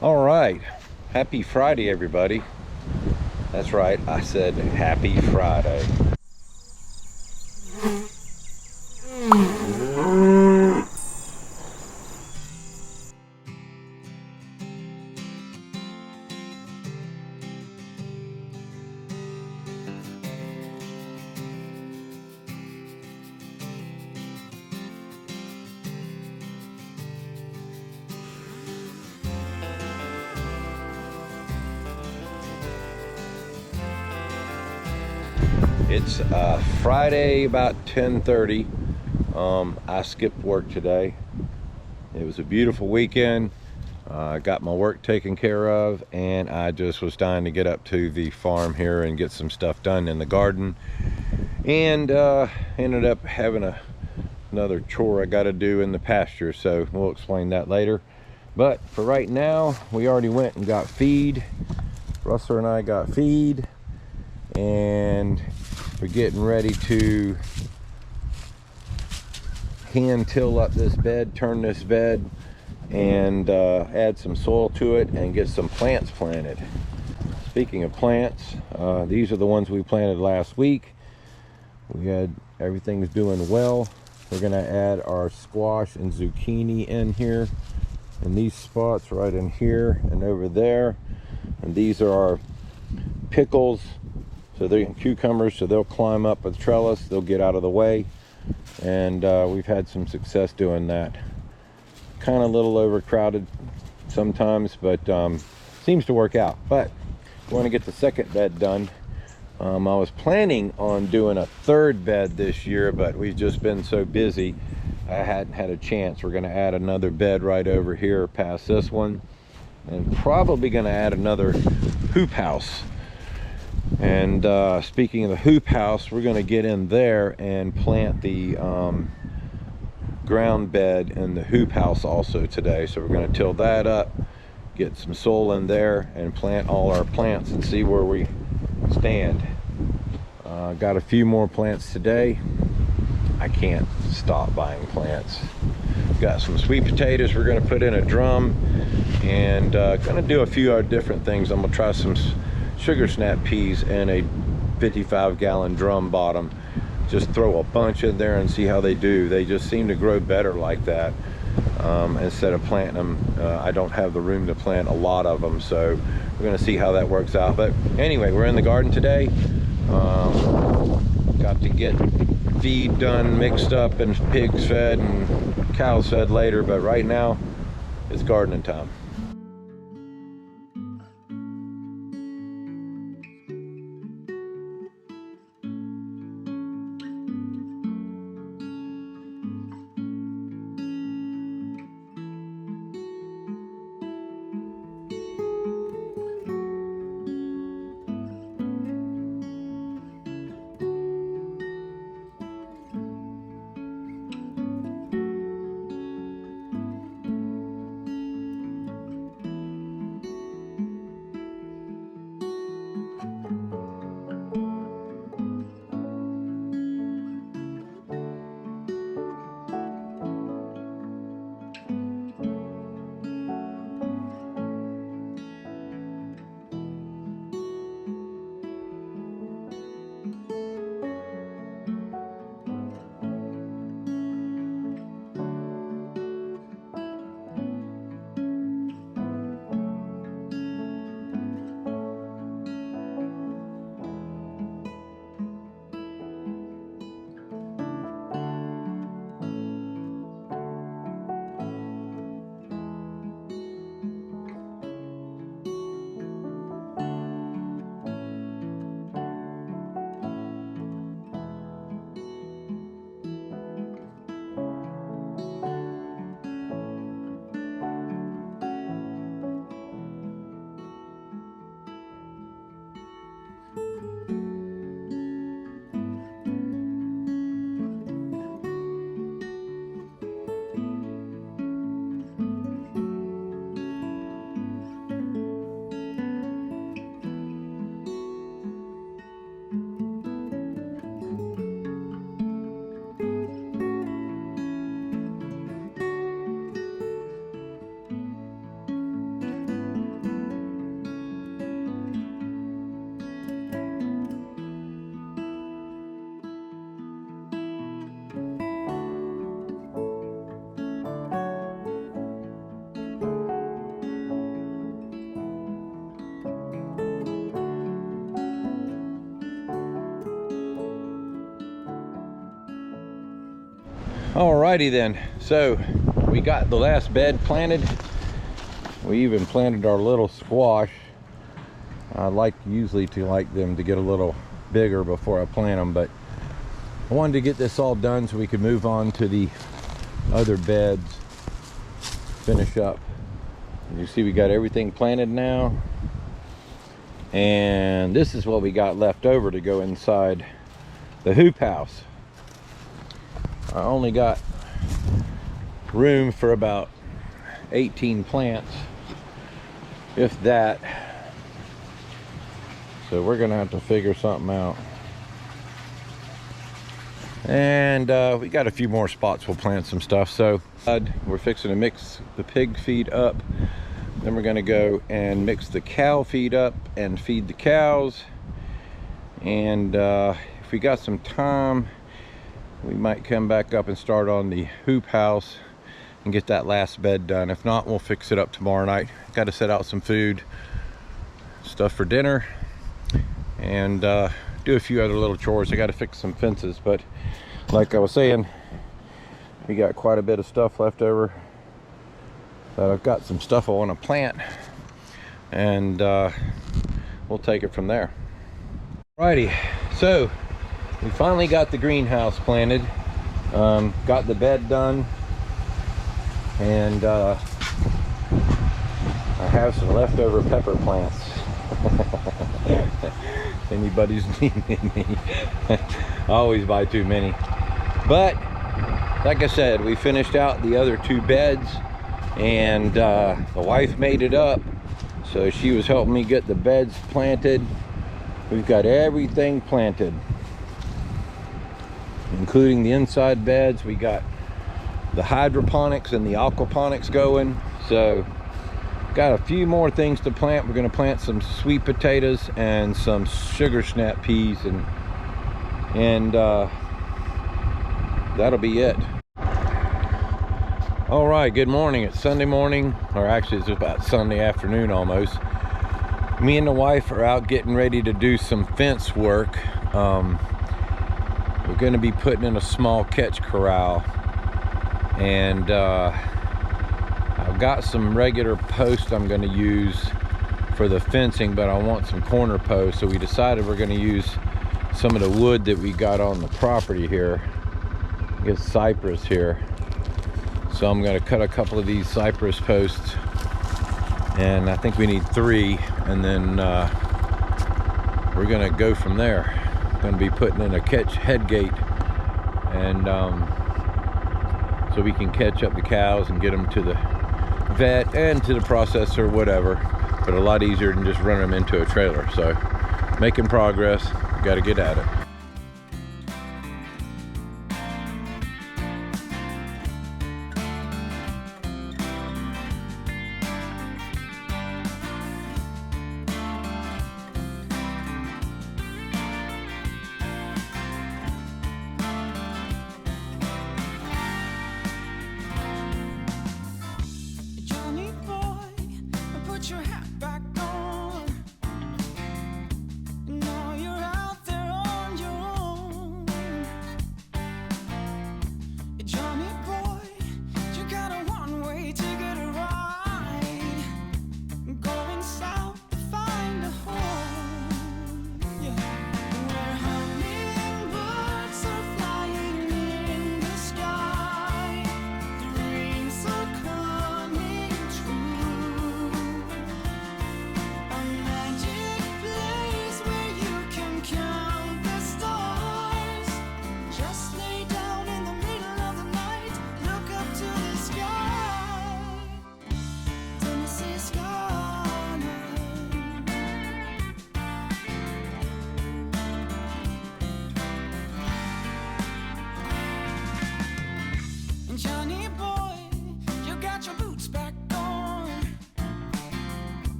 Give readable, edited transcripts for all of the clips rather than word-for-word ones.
All right. Happy Friday, everybody. That's right. I said happy Friday. It's Friday about 10:30. I skipped work today. It was a beautiful weekend. I got my work taken care of, and I just was dying to get up to the farm here and get some stuff done in the garden. And ended up having another chore I got to do in the pasture, so we'll explain that later. But for right now, we already went and got feed. Russell and I got feed, and we're getting ready to hand till up this bed, turn this bed, and add some soil to it and get some plants planted. Speaking of plants, these are the ones we planted last week. Everything's doing well. We're gonna add our squash and zucchini in here, in these spots right in here and over there. And these are our pickles, so they're cucumbers, so they'll climb up a trellis, they'll get out of the way. And we've had some success doing that. Kind of a little overcrowded sometimes, but seems to work out. But we want to get the second bed done. I was planning on doing a third bed this year, but we've just been so busy I hadn't had a chance. We're going to add another bed right over here past this one, and probably going to add another hoop house. And speaking of the hoop house, we're going to get in there and plant the ground bed in the hoop house also today. So we're going to till that up, get some soil in there, and plant all our plants and see where we stand. Got a few more plants today. I can't stop buying plants. Got some sweet potatoes we're going to put in a drum, and going to do a few different things. I'm going to try some sugar snap peas in a 55-gallon drum bottom. Just throw a bunch in there and see how they do. They just seem to grow better like that, instead of planting them. I don't have the room to plant a lot of them, so we're going to see how that works out. But anyway, we're in the garden today. Got to get feed done, mixed up, and pigs fed and cows fed later, but right now it's gardening time. Alrighty then, so we got the last bed planted. We even planted our little squash. I usually like them to get a little bigger before I plant them, but I wanted to get this all done so we could move on to the other beds, finish up. You see we got everything planted now, and this is what we got left over to go inside the hoop house. I only got room for about 18 plants, if that, so we're gonna have to figure something out. And we got a few more spots we'll plant some stuff. So we're fixing to mix the pig feed up, then we're gonna go and mix the cow feed up and feed the cows. And if we got some time, we might come back up and start on the hoop house and get that last bed done. If not, we'll fix it up tomorrow night. Got to set out some food, stuff for dinner, and do a few other little chores. I got to fix some fences, but like I was saying, we got quite a bit of stuff left over. I've got some stuff I want to plant, and we'll take it from there. Alrighty, so we finally got the greenhouse planted, got the bed done, and I have some leftover pepper plants. Anybody's needing any. I always buy too many. But like I said, we finished out the other two beds, and the wife made it up, so she was helping me get the beds planted. We've got everything planted, including the inside beds. We got the hydroponics and the aquaponics going, so got a few more things to plant. We're going to plant some sweet potatoes and some sugar snap peas, and that'll be it. All right, good morning. It's Sunday morning, or actually it's about Sunday afternoon almost. Me and the wife are out getting ready to do some fence work. We're going to be putting in a small catch corral, and I've got some regular posts I'm going to use for the fencing, but I want some corner posts, so we decided we're going to use some of the wood that we got on the property here. Get cypress here, so I'm going to cut a couple of these cypress posts, and I think we need 3, and then we're going to go from there. Going to be putting in a catch head gate, and so we can catch up the cows and get them to the vet and to the processor, whatever, but a lot easier than just running them into a trailer. So making progress, got to get at it.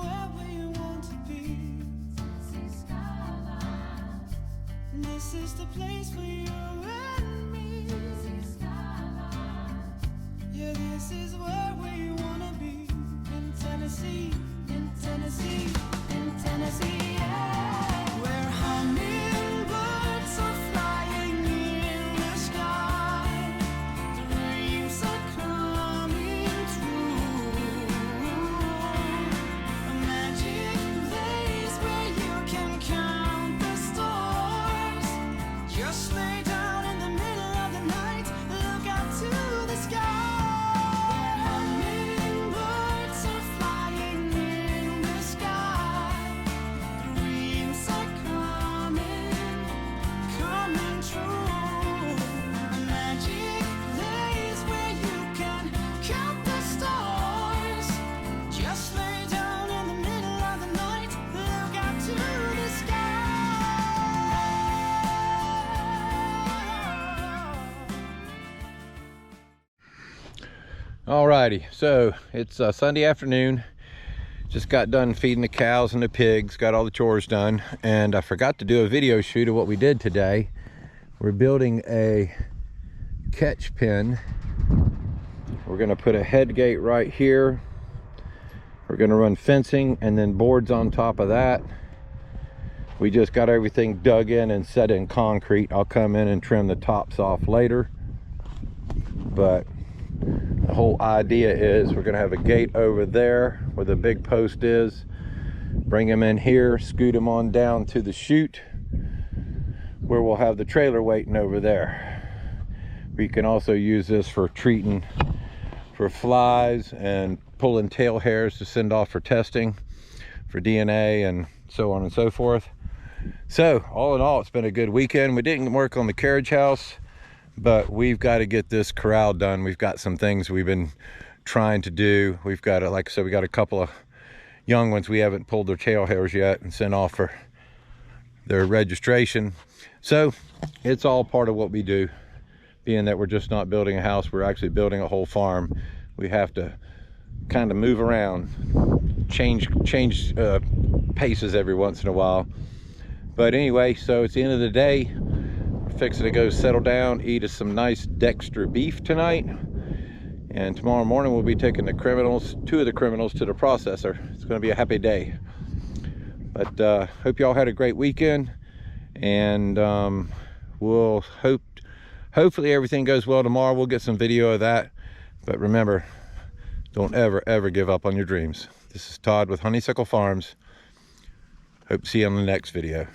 where we want to be. This is the place for you and me. Yeah, this is where we wanna be. In Tennessee, in Tennessee, in Tennessee, yeah. Where hummingbirds are flying in the sky, dreams are coming true. A magic place where you can count the stars. Just lay down in the middle of the night, look out to the sky. Hummingbirds are flying in the sky, dreams are coming true. A magic place where you can count the stars. Just lay down in the middle of the night, look out to the sky. Alrighty, so it's Sunday afternoon. Just got done feeding the cows and the pigs, got all the chores done, and I forgot to do a video shoot of what we did today. We're building a catch pen. We're gonna put a head gate right here. We're gonna run fencing and then boards on top of that. We just got everything dug in and set in concrete. I'll come in and trim the tops off later, but the whole idea is we're gonna have a gate over there where the big post is, bring them in here, scoot them on down to the chute where we'll have the trailer waiting over there. We can also use this for treating for flies and pulling tail hairs to send off for testing for DNA and so on and so forth. So all in all, it's been a good weekend. We didn't work on the carriage house, but we've got to get this corral done. We've got some things we've been trying to do. We've got, like I said, we got a couple of young ones we haven't pulled their tail hairs yet and sent off for their registration. So it's all part of what we do. Being that we're just not building a house, we're actually building a whole farm. We have to kind of move around, change paces every once in a while. But anyway, so it's the end of the day. Fixing to go settle down, eat us some nice Dexter beef tonight, and tomorrow morning we'll be taking the criminals, two of the criminals, to the processor. It's going to be a happy day. But hope y'all had a great weekend, and we'll hopefully everything goes well tomorrow. We'll get some video of that. But remember, don't ever give up on your dreams. This is Todd with Honeysuckle Farms. Hope to see you on the next video.